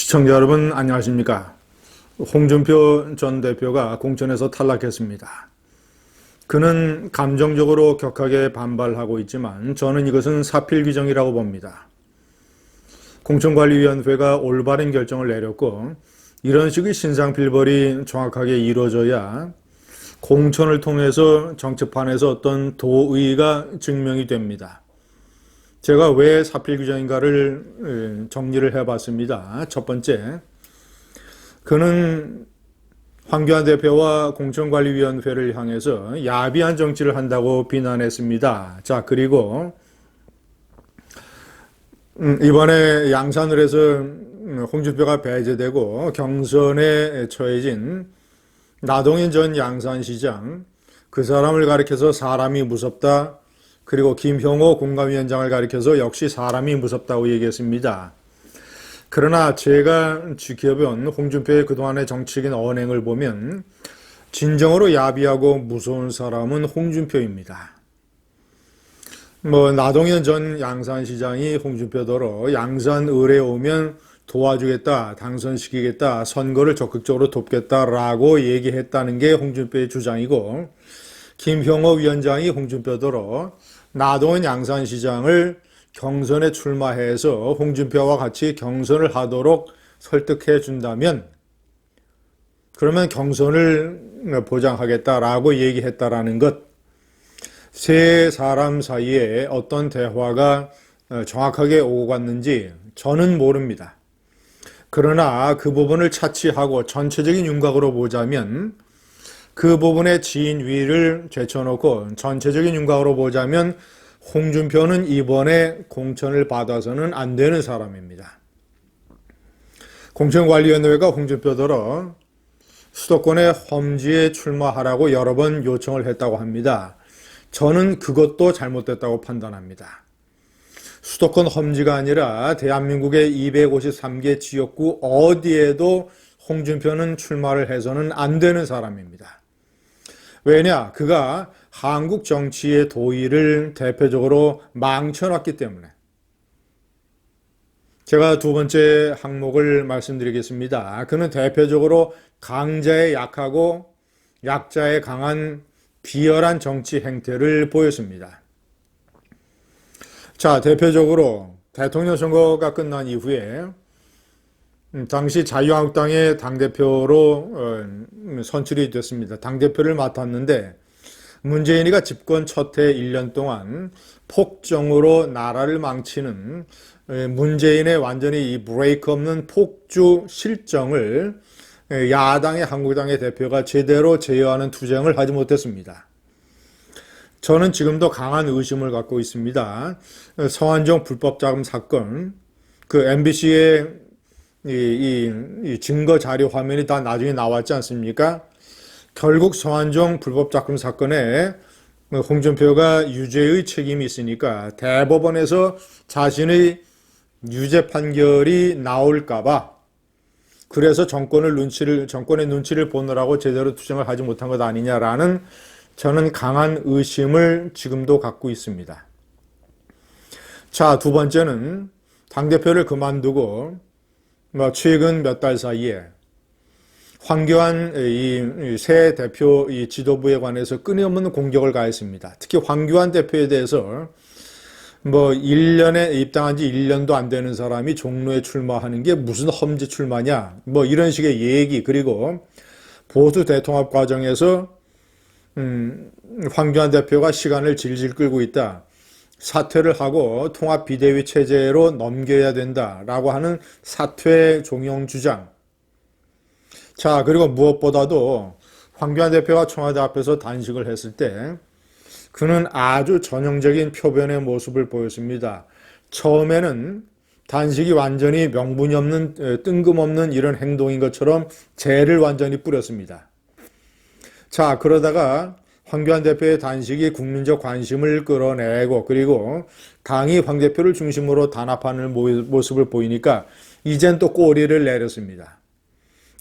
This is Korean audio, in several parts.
시청자 여러분 안녕하십니까? 홍준표 전 대표가 공천에서 탈락했습니다. 그는 감정적으로 격하게 반발하고 있지만 저는 이것은 사필 규정이라고 봅니다. 공천관리위원회가 올바른 결정을 내렸고 이런 식의 신상필벌이 정확하게 이루어져야 공천을 통해서 정치판에서 어떤 도의가 증명이 됩니다. 제가 왜 사필 규정인가를 정리를 해봤습니다. 첫 번째, 그는 황교안 대표와 공천관리위원회를 향해서 야비한 정치를 한다고 비난했습니다. 자, 그리고 이번에 양산을 해서 홍준표가 배제되고 경선에 처해진 나동인 전 양산시장, 그 사람을 가리켜서 사람이 무섭다. 그리고 김형호 공감위원장을 가리켜서 역시 사람이 무섭다고 얘기했습니다. 그러나 제가 지켜본 홍준표의 그동안의 정치적인 언행을 보면 진정으로 야비하고 무서운 사람은 홍준표입니다. 나동현 전 양산시장이 홍준표더러 양산 을에 오면 도와주겠다, 당선시키겠다, 선거를 적극적으로 돕겠다라고 얘기했다는 게 홍준표의 주장이고, 김형호 위원장이 홍준표더러 나동현 양산시장을 경선에 출마해서 홍준표와 같이 경선을 하도록 설득해 준다면 그러면 경선을 보장하겠다라고 얘기했다라는 것, 세 사람 사이에 어떤 대화가 정확하게 오고 갔는지 저는 모릅니다. 그러나 그 부분을 차치하고 전체적인 윤곽으로 보자면 그 부분의 진위를 제쳐놓고 전체적인 윤곽으로 보자면 홍준표는 이번에 공천을 받아서는 안 되는 사람입니다. 공천관리위원회가 홍준표더러 수도권의 험지에 출마하라고 여러 번 요청을 했다고 합니다. 저는 그것도 잘못됐다고 판단합니다. 수도권 험지가 아니라 대한민국의 253개 지역구 어디에도 홍준표는 출마를 해서는 안 되는 사람입니다. 왜냐? 그가 한국 정치의 도의를 대표적으로 망쳐놨기 때문에. 제가 두 번째 항목을 말씀드리겠습니다. 그는 대표적으로 강자에 약하고 약자에 강한 비열한 정치 행태를 보였습니다. 자, 대표적으로 대통령 선거가 끝난 이후에 당시 자유한국당의 당대표로 선출이 됐습니다. 당대표를 맡았는데 문재인이가 집권 첫 해 1년 동안 폭정으로 나라를 망치는 문재인의 완전히 이 브레이크 없는 폭주 실정을 야당의 한국당의 대표가 제대로 제어하는 투쟁을 하지 못했습니다. 저는 지금도 강한 의심을 갖고 있습니다. 서한정 불법 자금 사건, 그 MBC의 이 증거 자료 화면이 다 나중에 나왔지 않습니까? 결국 서한정 불법 자금 사건에 홍준표가 유죄의 책임이 있으니까 대법원에서 자신의 유죄 판결이 나올까봐 그래서 정권의 눈치를 보느라고 제대로 투쟁을 하지 못한 것 아니냐라는 저는 강한 의심을 지금도 갖고 있습니다. 자, 두 번째는 당대표를 그만두고 최근 몇 달 사이에 황교안 이 새 대표 이 지도부에 관해서 끊임없는 공격을 가했습니다. 특히 황교안 대표에 대해서 1년에 입당한 지 1년도 안 되는 사람이 종로에 출마하는 게 무슨 험지 출마냐, 이런 식의 얘기, 그리고 보수 대통합 과정에서 황교안 대표가 시간을 질질 끌고 있다. 사퇴를 하고 통합 비대위 체제로 넘겨야 된다라고 하는 사퇴 종용 주장. 자, 그리고 무엇보다도 황교안 대표가 청와대 앞에서 단식을 했을 때 그는 아주 전형적인 표변의 모습을 보였습니다. 처음에는 단식이 완전히 명분이 없는 뜬금없는 이런 행동인 것처럼 재를 완전히 뿌렸습니다. 자, 그러다가 황교안 대표의 단식이 국민적 관심을 끌어내고 그리고 당이 황 대표를 중심으로 단합하는 모습을 보이니까 이젠 또 꼬리를 내렸습니다.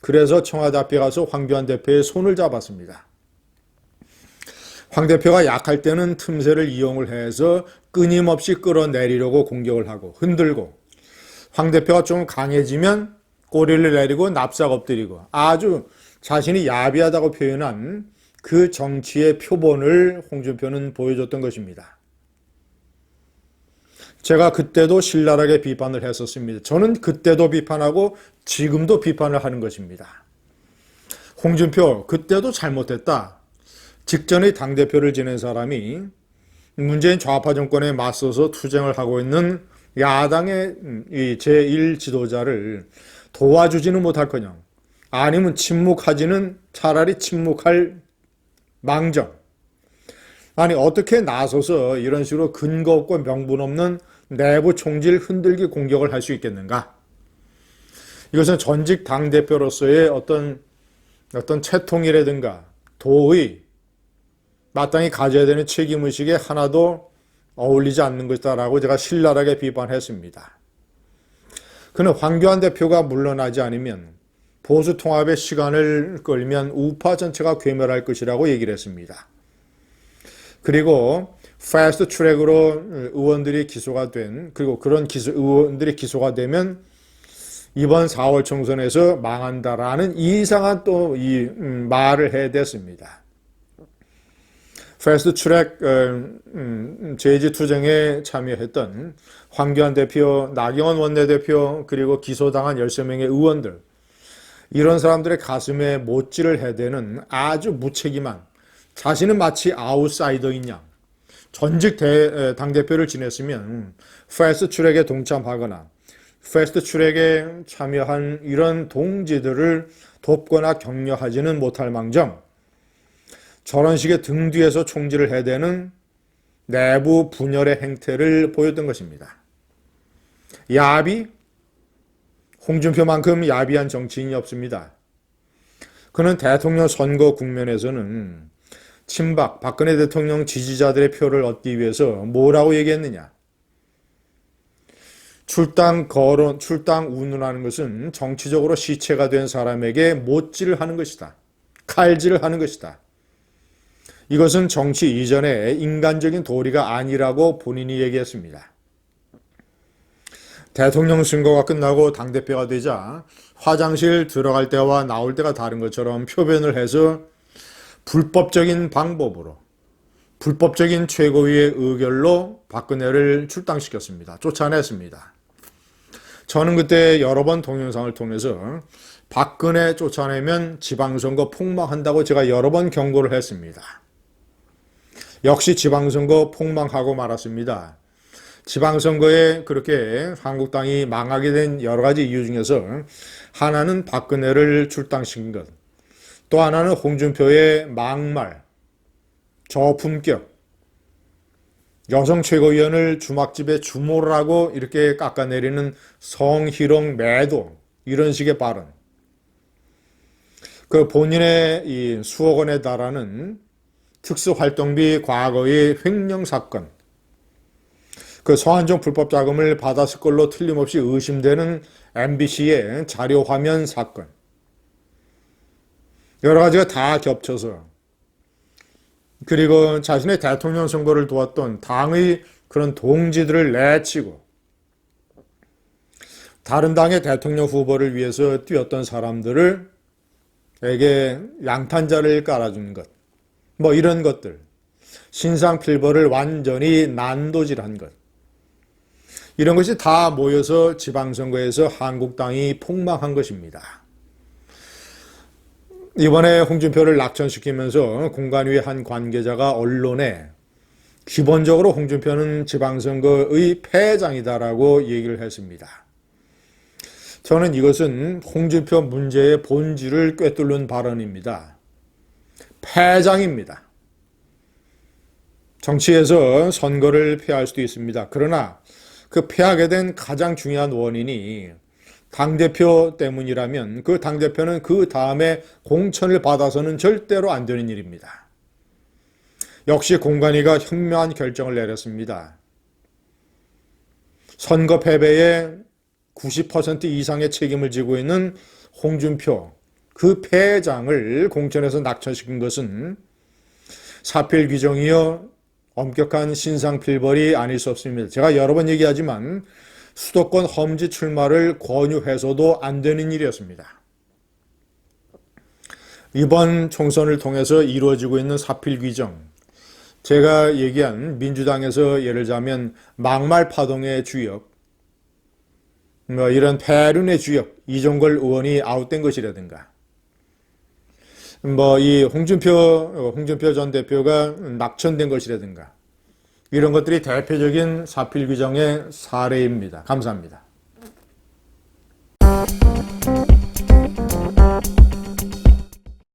그래서 청와대 앞에 가서 황교안 대표의 손을 잡았습니다. 황 대표가 약할 때는 틈새를 이용을 해서 끊임없이 끌어내리려고 공격을 하고 흔들고 황 대표가 좀 강해지면 꼬리를 내리고 납작 엎드리고 아주 자신이 야비하다고 표현한 그 정치의 표본을 홍준표는 보여줬던 것입니다. 제가 그때도 신랄하게 비판을 했었습니다. 저는 그때도 비판하고 지금도 비판을 하는 것입니다. 홍준표 그때도 잘못했다. 직전의 당대표를 지낸 사람이 문재인 좌파 정권에 맞서서 투쟁을 하고 있는 야당의 이 제1지도자를 도와주지는 못할커녕 아니면 침묵하지는 차라리 침묵할 망정. 아니 어떻게 나서서 이런 식으로 근거 없고 명분 없는 내부 총질 흔들기 공격을 할 수 있겠는가? 이것은 전직 당대표로서의 어떤 채통이라든가 도의 마땅히 가져야 되는 책임의식에 하나도 어울리지 않는 것이다라고 제가 신랄하게 비판했습니다. 그는 황교안 대표가 물러나지 않으면 보수 통합의 시간을 끌면 우파 전체가 괴멸할 것이라고 얘기를 했습니다. 그리고 패스트 트랙으로 의원들이 기소가 된, 그리고 그런 의원들이 기소가 되면 이번 4월 총선에서 망한다라는 이상한 또 이 말을 해댔습니다. 패스트 트랙 제지 투쟁에 참여했던 황교안 대표, 나경원 원내대표, 그리고 기소당한 13명의 의원들, 이런 사람들의 가슴에 못질을 해대는 아주 무책임한, 자신은 마치 아웃사이더인 양, 전직 당대표를 지냈으면 패스트 트랙에 동참하거나 패스트 트랙에 참여한 이런 동지들을 돕거나 격려하지는 못할 망정 저런 식의 등 뒤에서 총질을 해대는 내부 분열의 행태를 보였던 것입니다. 야비? 홍준표만큼 야비한 정치인이 없습니다. 그는 대통령 선거 국면에서는 친박, 박근혜 대통령 지지자들의 표를 얻기 위해서 뭐라고 얘기했느냐? 출당 운운하는 것은 정치적으로 시체가 된 사람에게 못질을 하는 것이다. 칼질을 하는 것이다. 이것은 정치 이전의 인간적인 도리가 아니라고 본인이 얘기했습니다. 대통령 선거가 끝나고 당대표가 되자 화장실 들어갈 때와 나올 때가 다른 것처럼 표변을 해서 불법적인 방법으로, 불법적인 최고위의 의결로 박근혜를 출당시켰습니다. 쫓아냈습니다. 저는 그때 여러 번 동영상을 통해서 박근혜 쫓아내면 지방선거 폭망한다고 제가 여러 번 경고를 했습니다. 역시 지방선거 폭망하고 말았습니다. 지방선거에 그렇게 한국당이 망하게 된 여러 가지 이유 중에서 하나는 박근혜를 출당시킨 것, 또 하나는 홍준표의 막말, 저품격, 여성 최고위원을 주막집에 주모를 하고 이렇게 깎아내리는 성희롱 매도, 이런 식의 발언. 그 본인의 이 수억 원에 달하는 특수활동비 과거의 횡령 사건, 그 서한정 불법 자금을 받았을 걸로 틀림없이 의심되는 MBC의 자료 화면 사건, 여러 가지가 다 겹쳐서, 그리고 자신의 대통령 선거를 도왔던 당의 그런 동지들을 내치고 다른 당의 대통령 후보를 위해서 뛰었던 사람들을 에게 양탄자를 깔아주는 것, 뭐 이런 것들, 신상필벌을 완전히 난도질한 것, 이런 것이 다 모여서 지방선거에서 한국당이 폭망한 것입니다. 이번에 홍준표를 낙천시키면서 공관위의 한 관계자가 언론에 기본적으로 홍준표는 지방선거의 패장이다라고 얘기를 했습니다. 저는 이것은 홍준표 문제의 본질을 꿰뚫는 발언입니다. 패장입니다. 정치에서 선거를 패할 수도 있습니다. 그러나 그 패하게 된 가장 중요한 원인이 당대표 때문이라면 그 당대표는 그 다음에 공천을 받아서는 절대로 안 되는 일입니다. 역시 공관위가 현명한 결정을 내렸습니다. 선거 패배의 90% 이상의 책임을 지고 있는 홍준표, 그 패장을 공천에서 낙천시킨 것은 사필 규정이요 엄격한 신상필벌이 아닐 수 없습니다. 제가 여러 번 얘기하지만 수도권 험지 출마를 권유해서도 안 되는 일이었습니다. 이번 총선을 통해서 이루어지고 있는 사필 규정, 제가 얘기한 민주당에서 예를 들자면 막말 파동의 주역, 이런 폐륜의 주역 이종걸 의원이 아웃된 것이라든가, 이 홍준표 전 대표가 낙천된 것이라든가, 이런 것들이 대표적인 사필 규정의 사례입니다. 감사합니다.